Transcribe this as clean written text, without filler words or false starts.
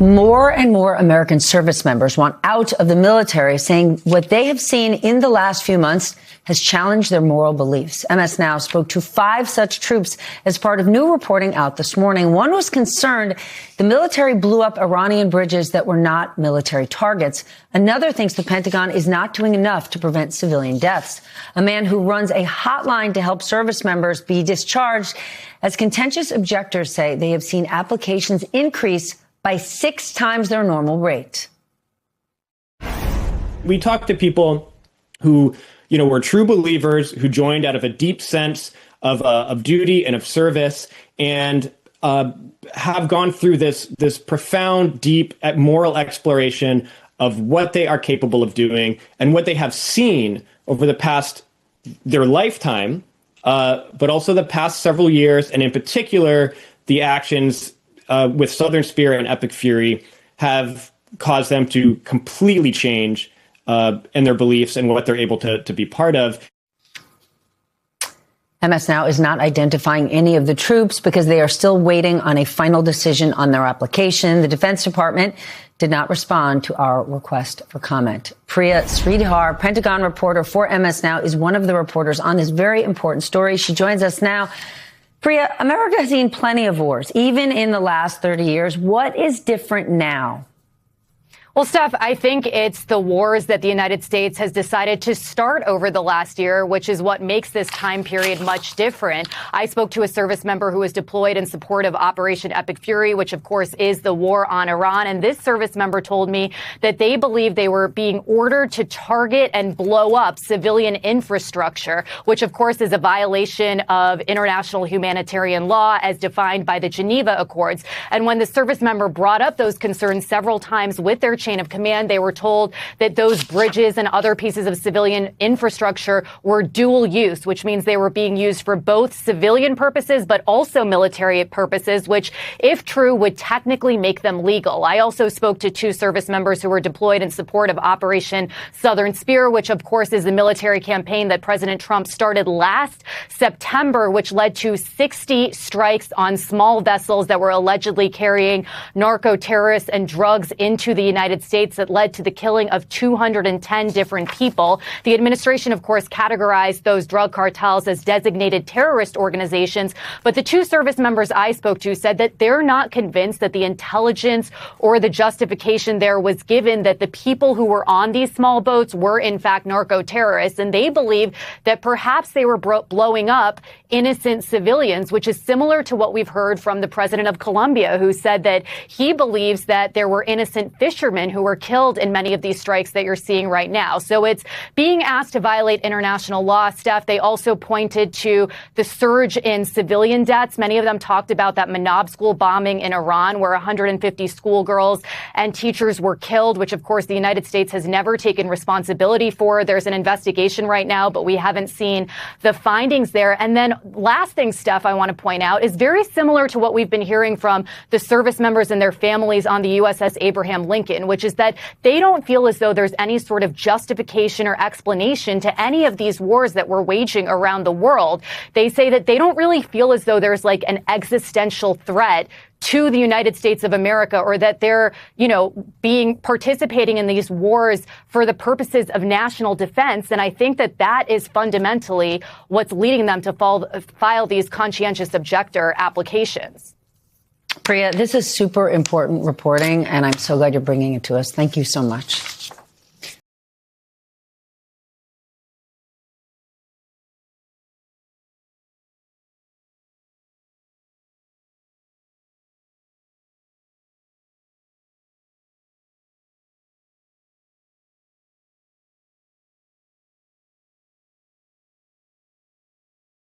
More and more American service members want out of the military, saying what they have seen in the last few months has challenged their moral beliefs. MS Now spoke to 5 such troops as part of new reporting out this morning. One was concerned the military blew up Iranian bridges that were not military targets. Another thinks the Pentagon is not doing enough to prevent civilian deaths. A man who runs a hotline to help service members be discharged, as contentious objectors say they have seen applications increase by 6 times their normal rate. We talked to people who, were true believers, who joined out of a deep sense of duty and of service, and have gone through this profound, deep moral exploration of what they are capable of doing and what they have seen over the past, their lifetime, but also the past several years, and in particular, the actions with Southern Spear and Epic Fury have caused them to completely change in their beliefs and what they're able to be part of. MS Now is not identifying any of the troops because they are still waiting on a final decision on their application. The Defense Department did not respond to our request for comment. Priya Sridhar, Pentagon reporter for MS Now, is one of the reporters on this very important story. She joins us now. Priya, America has seen plenty of wars, even in the last 30 years. What is different now? Well, Steph, I think it's the wars that the United States has decided to start over the last year, which is what makes this time period much different. I spoke to a service member who was deployed in support of Operation Epic Fury, which, of course, is the war on Iran. And this service member told me that they believe they were being ordered to target and blow up civilian infrastructure, which, of course, is a violation of international humanitarian law as defined by the Geneva Accords. And when the service member brought up those concerns several times with their chain of command, they were told that those bridges and other pieces of civilian infrastructure were dual use, which means they were being used for both civilian purposes but also military purposes, which, if true, would technically make them legal. I also spoke to 2 service members who were deployed in support of Operation Southern Spear, which, of course, is a military campaign that President Trump started last September, which led to 60 strikes on small vessels that were allegedly carrying narco-terrorists and drugs into the United States that led to the killing of 210 different people. The administration, of course, categorized those drug cartels as designated terrorist organizations. But the 2 service members I spoke to said that they're not convinced that the intelligence or the justification there was given that the people who were on these small boats were, in fact, narco-terrorists. And they believe that perhaps they were blowing up innocent civilians, which is similar to what we've heard from the president of Colombia, who said that he believes that there were innocent fishermen who were killed in many of these strikes that you're seeing right now. So it's being asked to violate international law, Steph. They also pointed to the surge in civilian deaths. Many of them talked about that Manab school bombing in Iran, where 150 schoolgirls and teachers were killed, which, of course, the United States has never taken responsibility for. There's an investigation right now, but we haven't seen the findings there. And then last thing, Steph, I want to point out is very similar to what we've been hearing from the service members and their families on the USS Abraham Lincoln, which is that they don't feel as though there's any sort of justification or explanation to any of these wars that we're waging around the world. They say that they don't really feel as though there's like an existential threat to the United States of America, or that they're, participating in these wars for the purposes of national defense. And I think that that is fundamentally what's leading them to file these conscientious objector applications. Priya, this is super important reporting, and I'm so glad you're bringing it to us. Thank you so much.